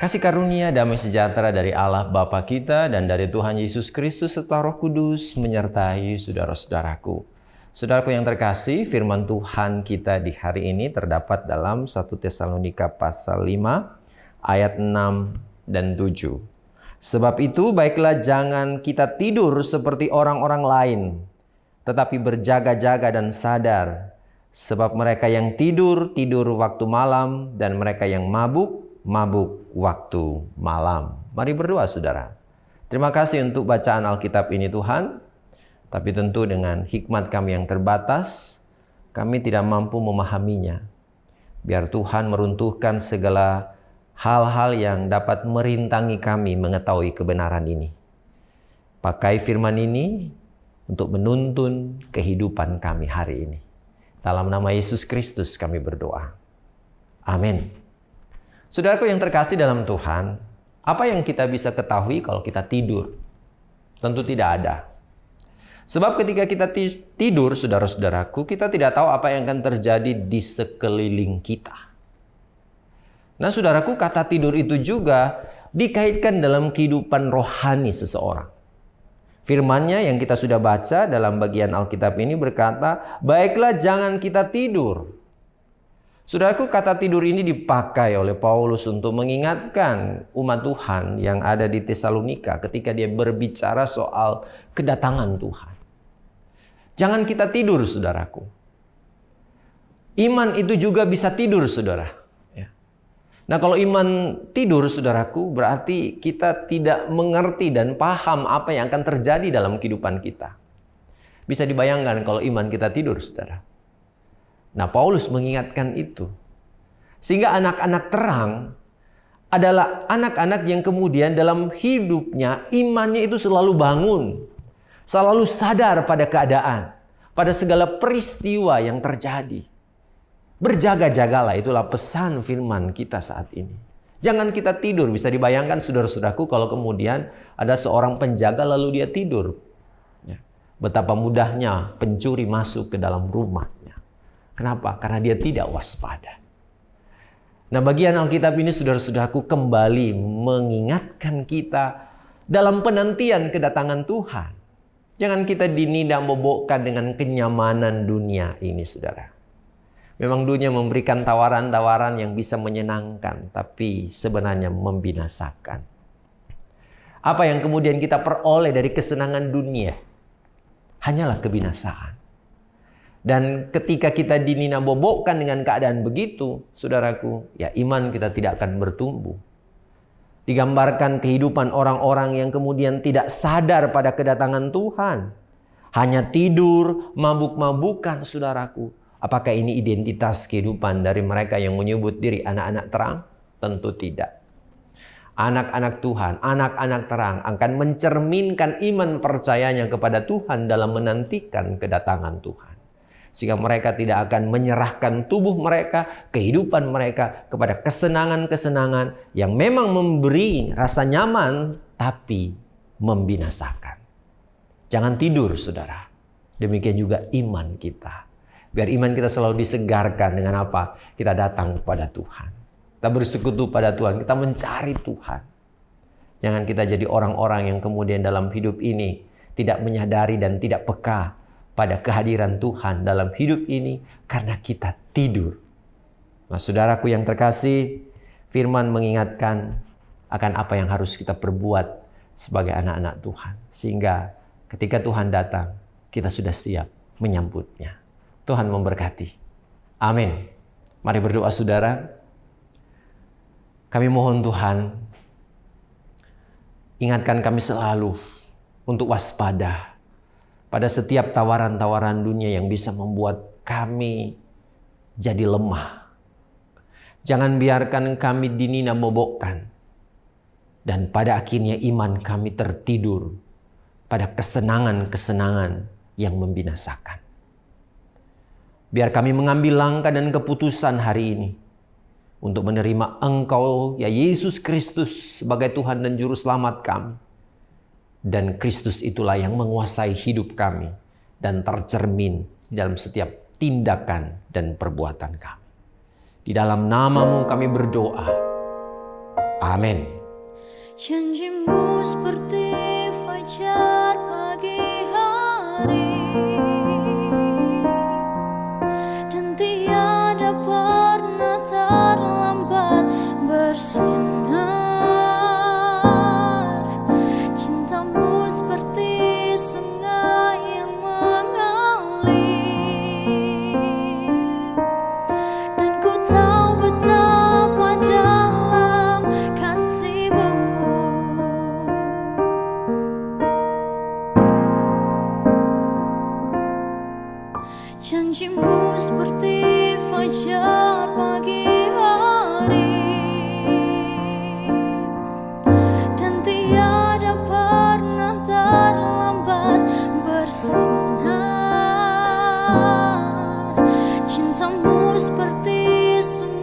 Kasih karunia damai sejahtera dari Allah Bapa kita dan dari Tuhan Yesus Kristus serta Roh Kudus menyertai saudara-saudaraku. Saudaraku yang terkasih, firman Tuhan kita di hari ini terdapat dalam 1 Tesalonika pasal 5 ayat 6 dan 7. Sebab itu baiklah jangan kita tidur seperti orang-orang lain, tetapi berjaga-jaga dan sadar. Sebab mereka yang tidur, tidur waktu malam, dan mereka yang mabuk, mabuk waktu malam. Mari berdoa saudara. Terima kasih untuk bacaan Alkitab ini Tuhan. Tapi tentu dengan hikmat kami yang terbatas, kami tidak mampu memahaminya. Biar Tuhan meruntuhkan segala hal-hal yang dapat merintangi kami mengetahui kebenaran ini. Pakai firman ini untuk menuntun kehidupan kami hari ini. Dalam nama Yesus Kristus kami berdoa. Amin. Saudaraku yang terkasih dalam Tuhan, apa yang kita bisa ketahui kalau kita tidur? Tentu tidak ada. Sebab ketika kita tidur, saudara-saudaraku, kita tidak tahu apa yang akan terjadi di sekeliling kita. Nah, saudaraku, kata tidur itu juga dikaitkan dalam kehidupan rohani seseorang. Firman-Nya yang kita sudah baca dalam bagian Alkitab ini berkata, baiklah jangan kita tidur. Saudaraku, kata tidur ini dipakai oleh Paulus untuk mengingatkan umat Tuhan yang ada di Tesalonika ketika dia berbicara soal kedatangan Tuhan. Jangan kita tidur, saudaraku. Iman itu juga bisa tidur, saudara. Nah, kalau iman tidur, saudaraku, berarti kita tidak mengerti dan paham apa yang akan terjadi dalam kehidupan kita. Bisa dibayangkan kalau iman kita tidur, saudara. Nah, Paulus mengingatkan itu. Sehingga anak-anak terang adalah anak-anak yang kemudian dalam hidupnya imannya itu selalu bangun. Selalu sadar pada keadaan, pada segala peristiwa yang terjadi. Berjaga-jagalah, itulah pesan firman kita saat ini. Jangan kita tidur. Bisa dibayangkan saudara-saudaraku kalau kemudian ada seorang penjaga lalu dia tidur. Betapa mudahnya pencuri masuk ke dalam rumahnya. Kenapa? Karena dia tidak waspada. Nah, bagian Alkitab ini saudara-saudaraku kembali mengingatkan kita dalam penantian kedatangan Tuhan. Jangan kita dinidam-bobokkan dengan kenyamanan dunia ini, saudara. Memang dunia memberikan tawaran-tawaran yang bisa menyenangkan, tapi sebenarnya membinasakan. Apa yang kemudian kita peroleh dari kesenangan dunia? Hanyalah kebinasaan. Dan ketika kita dinidam-bobokkan dengan keadaan begitu, saudaraku, ya iman kita tidak akan bertumbuh. Digambarkan kehidupan orang-orang yang kemudian tidak sadar pada kedatangan Tuhan. Hanya tidur, mabuk-mabukan, saudaraku. Apakah ini identitas kehidupan dari mereka yang menyebut diri anak-anak terang? Tentu tidak. Anak-anak Tuhan, anak-anak terang akan mencerminkan iman percayanya kepada Tuhan dalam menantikan kedatangan Tuhan. Sehingga mereka tidak akan menyerahkan tubuh mereka, kehidupan mereka kepada kesenangan-kesenangan yang memang memberi rasa nyaman, tapi membinasakan. Jangan tidur, saudara. Demikian juga iman kita. Biar iman kita selalu disegarkan dengan apa? Kita datang kepada Tuhan. Kita bersekutu pada Tuhan. Kita mencari Tuhan. Jangan kita jadi orang-orang yang kemudian dalam hidup ini tidak menyadari dan tidak peka pada kehadiran Tuhan dalam hidup ini karena kita tidur. Nah, saudaraku yang terkasih, firman mengingatkan akan apa yang harus kita perbuat sebagai anak-anak Tuhan. Sehingga ketika Tuhan datang, kita sudah siap menyambutnya. Tuhan memberkati. Amin. Mari berdoa saudara. Kami mohon Tuhan, ingatkan kami selalu untuk waspada pada setiap tawaran-tawaran dunia yang bisa membuat kami jadi lemah. Jangan biarkan kami dinidam-bobokkan. Dan pada akhirnya iman kami tertidur pada kesenangan-kesenangan yang membinasakan. Biar kami mengambil langkah dan keputusan hari ini untuk menerima Engkau, ya Yesus Kristus, sebagai Tuhan dan Juru Selamat kami. Dan Kristus itulah yang menguasai hidup kami dan tercermin dalam setiap tindakan dan perbuatan kami. Di dalam nama-Mu kami berdoa. Amin. Janjimu seperti fajar pagi hari, dan tiada pernah terlambat bersinar. Cintamu seperti sungai yang mengalir, dan ku tahu betapa dalam kasih-Mu. Janjimu seperti fajar pagi hari, dan tiada pernah terlambat bersinar. Cintamu seperti sungai